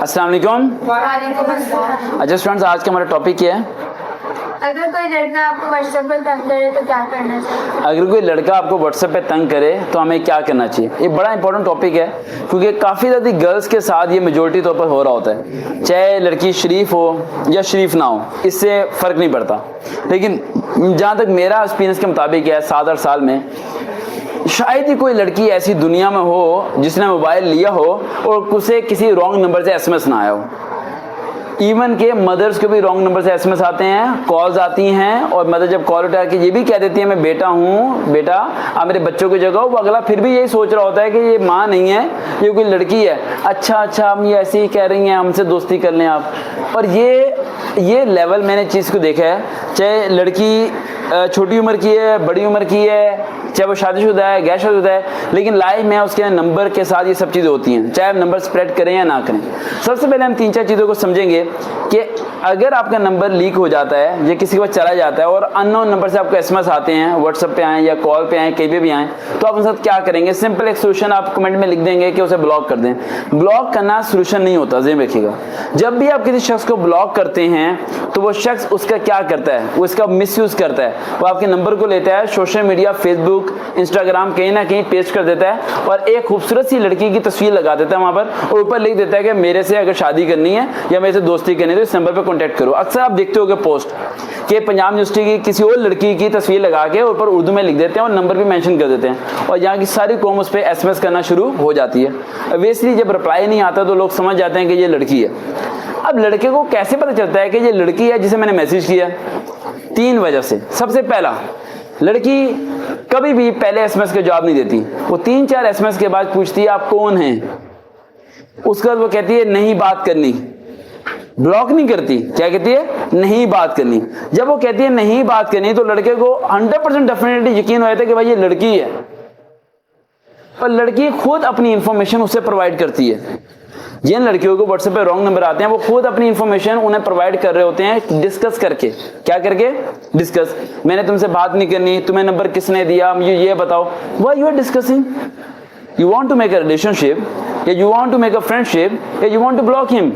अस्सलाम वालेकुम। अच्छा फ्रेंड्स, आज का हमारा टॉपिक क्या है? अगर कोई लड़का आपको व्हाट्सएप पर तंग करे तो क्या करना चाहिए? अगर कोई लड़का आपको व्हाट्सएप पे तंग करे तो हमें क्या करना चाहिए? ये बड़ा इंपॉर्टेंट टॉपिक है क्योंकि काफ़ी ज़्यादा गर्ल्स के साथ ये मेजोरिटी तौर पर हो रहा होता है। चाहे लड़की शरीफ हो या शरीफ ना हो, इससे फ़र्क नहीं पड़ता। लेकिन जहाँ तक मेरा एक्सपीरियंस के मुताबिक है, 7-8 साल में शायद ही कोई लड़की ऐसी दुनिया में हो जिसने मोबाइल लिया हो और उसे किसी रॉन्ग नंबर से एसएमएस ना आया हो। इवन के मदर्स को भी रॉन्ग नंबर से एसएमएस आते हैं, कॉल्स आती हैं, और मदर जब कॉल उठा के ये भी कह देती है मैं बेटा हूँ, बेटा आप मेरे बच्चों की जगह हो, वो अगला फिर भी यही सोच रहा होता है कि ये माँ नहीं है, ये कोई लड़की है। अच्छा हम ये ऐसे ही कह रही हैं, हमसे दोस्ती कर लें आप। और ये लेवल मैंने चीज़ को देखा है, चाहे लड़की छोटी उम्र की है, बड़ी उम्र की है, चाहे वो शादीशुदा है, गैर शादीशुदा है, लेकिन लाइफ में उसके नंबर के साथ ये सब चीज़ें होती हैं, चाहे आप नंबर स्प्रेड करें या ना करें। सबसे पहले हम 3-4 चीज़ों को समझेंगे कि अगर आपका नंबर लीक हो जाता है, ये किसी के पास चला जाता है और अननोन नंबर से आपको एसएमएस आते हैं, व्हाट्सएप पे आए या कॉल पे आए, कहीं पे भी आए, तो आप उनके साथ क्या करेंगे? सिंपल एक सोल्यूशन आप कमेंट में लिख देंगे कि उसे ब्लॉक कर दें। ब्लॉक करना सोल्यूशन नहीं होता, ज़हन रखिएगा। जब भी आप किसी शख्स को ब्लॉक करते हैं तो वो शख्स उसका क्या करता है? वो इसका मिसयूज़ करता है। वो आपके नंबर को लेता है, सोशल मीडिया, फेसबुक, इंस्टाग्राम कहीं ना कहीं पेस्ट कर देता है और एक खूबसूरत सी लड़की की तस्वीर लगा देता है वहाँ पर, और ऊपर लिख देता है कि मेरे से अगर शादी करनी है या मेरे से दोस्ती करनी है तो इस नंबर पर कॉन्टैक्ट करो। अक्सर आप देखते होगे पोस्ट कि पंजाब यूनिवर्सिटी की किसी और लड़की की तस्वीर लगा के ऊपर उर्दू में लिख देते हैं और नंबर भी मेंशन कर देते हैं, और यहाँ की सारी कौम उस पर एसएमएस करना शुरू हो जाती है। ऑब्वियसली जब रिप्लाई नहीं आता तो लोग समझ जाते हैं कि ये लड़की है। अब लड़के को कैसे पता चलता है कि ये लड़की है जिसे मैंने मैसेज किया? 3 वजह से। सबसे पहला, लड़की कभी भी पहले एसएमएस का जवाब नहीं देती। वो 3-4 एसएमएस के बाद पूछती है आप कौन हैं। उसके बाद वो कहती है नहीं बात करनी। ब्लॉक नहीं करती, क्या कहती है? नहीं बात करनी। जब वो कहती है नहीं बात करनी तो लड़के को 100% डेफिनेटली यकीन हो जाता है कि भाई ये लड़की है, और लड़की खुद अपनी इंफॉर्मेशन उसे प्रोवाइड करती है। जिन लड़कियों को व्हाट्सएप पे रॉन्ग नंबर आते हैं वो खुद अपनी इंफॉर्मेशन उन्हें प्रोवाइड कर रहे होते हैं, डिस्कस करके। क्या करके? डिस्कस। मैंने तुमसे बात नहीं करनी, तुम्हें नंबर किसने दिया, मुझे ये बताओ। Why you are discussing? You want to make a relationship, या you want to make a friendship, या you want to block him?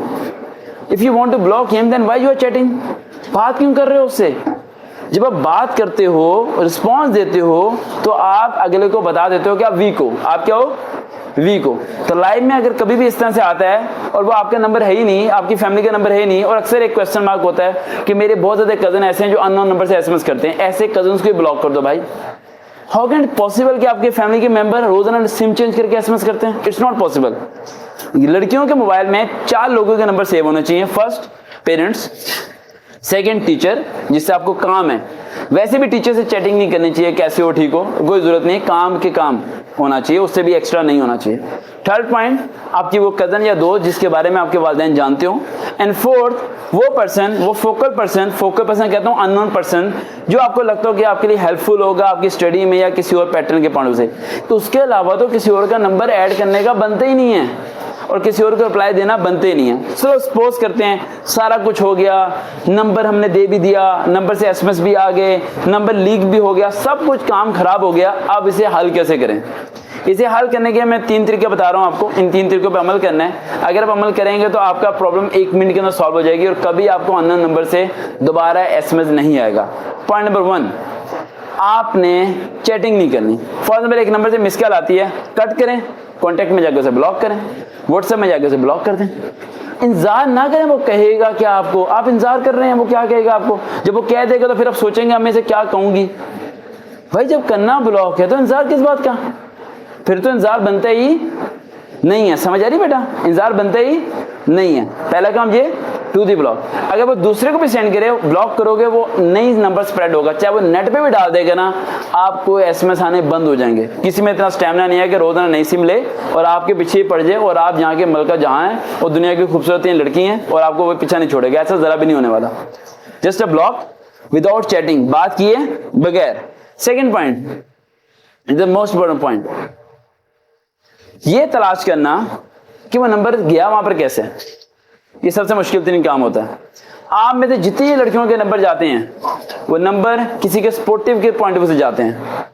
If you want to block him then why you are chatting? बात क्यों कर रहे हो उससे? जब आप बात करते हो, रिस्पॉन्स देते हो, तो आप अगले को बता देते हो कि आप वीक हो। आप क्या हो? वीक हो। तो लाइफ में अगर कभी भी इस तरह से आता है और वो आपका नंबर है ही नहीं, आपकी फैमिली का नंबर है ही नहीं, और अक्सर एक क्वेश्चन मार्क होता है कि मेरे बहुत ज्यादा कजन ऐसे हैं जो अननोन नंबर से एसएमएस करते हैं, ऐसे कजन्स को ब्लॉक कर दो भाई। हाउ कैन इट पॉसिबल कि आपके फैमिली के मेंबर रोजाना सिम चेंज करके एसएमएस करते हैं? It's not possible. लड़कियों के मोबाइल में 4 लोगों के नंबर सेव होने चाहिए। फर्स्ट पेरेंट्स, सेकंड टीचर जिससे आपको काम है। वैसे भी टीचर से चैटिंग नहीं करनी चाहिए, कैसे हो, ठीक हो, कोई जरूरत नहीं, काम के काम होना चाहिए, उससे भी एक्स्ट्रा नहीं होना चाहिए। थर्ड पॉइंट, आपकी वो कजन या दोस्त जिसके बारे में आपके वालिदैन जानते हो। एंड फोर्थ, वो पर्सन, वो फोकल पर्सन कहता हूँ अननोन पर्सन, जो आपको लगता हो कि आपके लिए हेल्पफुल होगा आपकी स्टडी में या किसी और पैटर्न के पॉइंट से। तो उसके अलावा तो किसी और का नंबर ऐड करने का बनता ही नहीं है और किसी और को रिप्लाई देना बनते नहीं है। चलो सपोज करते हैं सारा कुछ हो गया, नंबर हमने दे भी दिया, नंबर से एसएमएस भी आ गए, नंबर लीक भी हो गया, सब कुछ काम खराब हो गया। अब इसे हल कैसे करें? इसे हल करने के मैं 3 तरीके बता रहा हूं आपको। इन 3 तरीकों पे अमल करना है। अगर आप अमल करेंगे तो आपका प्रॉब्लम 1 मिनट के अंदर सॉल्व हो जाएगी और कभी आपको अननोन नंबर से दोबारा एसएमएस नहीं आएगा। पॉइंट नंबर 1, आपने चैटिंग नहीं करनी। फॉर एग्जाम्पल एक नंबर से मिस कॉल आती है, कट करें, कॉन्टैक्ट में जाकर उसे ब्लॉक करें, व्हाट्सएप में जाकर उसे ब्लॉक कर दें। इंतजार ना करें वो कहेगा क्या आपको। आप इंतजार कर रहे हैं वो क्या कहेगा आपको। जब वो कह देगा तो फिर आप सोचेंगे अब मैं इसे क्या कहूंगी। भाई जब करना ब्लॉक है तो इंतजार किस बात का? फिर तो इंतजार बनता ही नहीं है। समझ आ रही बेटा? इंतजार बनता ही नहीं है। पहला काम ये, टू दी ब्लॉक। अगर वो दूसरे को भी सेंड करे, ब्लॉक करोगे, वो नई नंबर स्प्रेड होगा, चाहे वो नेट पे भी डाल देगा ना, आपको एसएमएस आने बंद हो जाएंगे। किसी में इतना स्टैमिना नहीं है कि रोजाना नई सिम ले और आपके पीछे पड़ जाए और आप जहाँ के मलका जहाँ है और दुनिया की खूबसूरती लड़की हैं और आपको वो पीछा नहीं छोड़ेगा। ऐसा जरा भी नहीं होने वाला। Just a block without chatting, बात किए बगैर। Second point, the most important point, ये तलाश करना कि वो नंबर गया वहां पर कैसे। ये सबसे मुश्किल तरीन काम होता है। आप में से जितनी लड़कियों के नंबर जाते हैं वो नंबर किसी के सपोर्टिव के पॉइंट ऑफ व्यू से जाते हैं।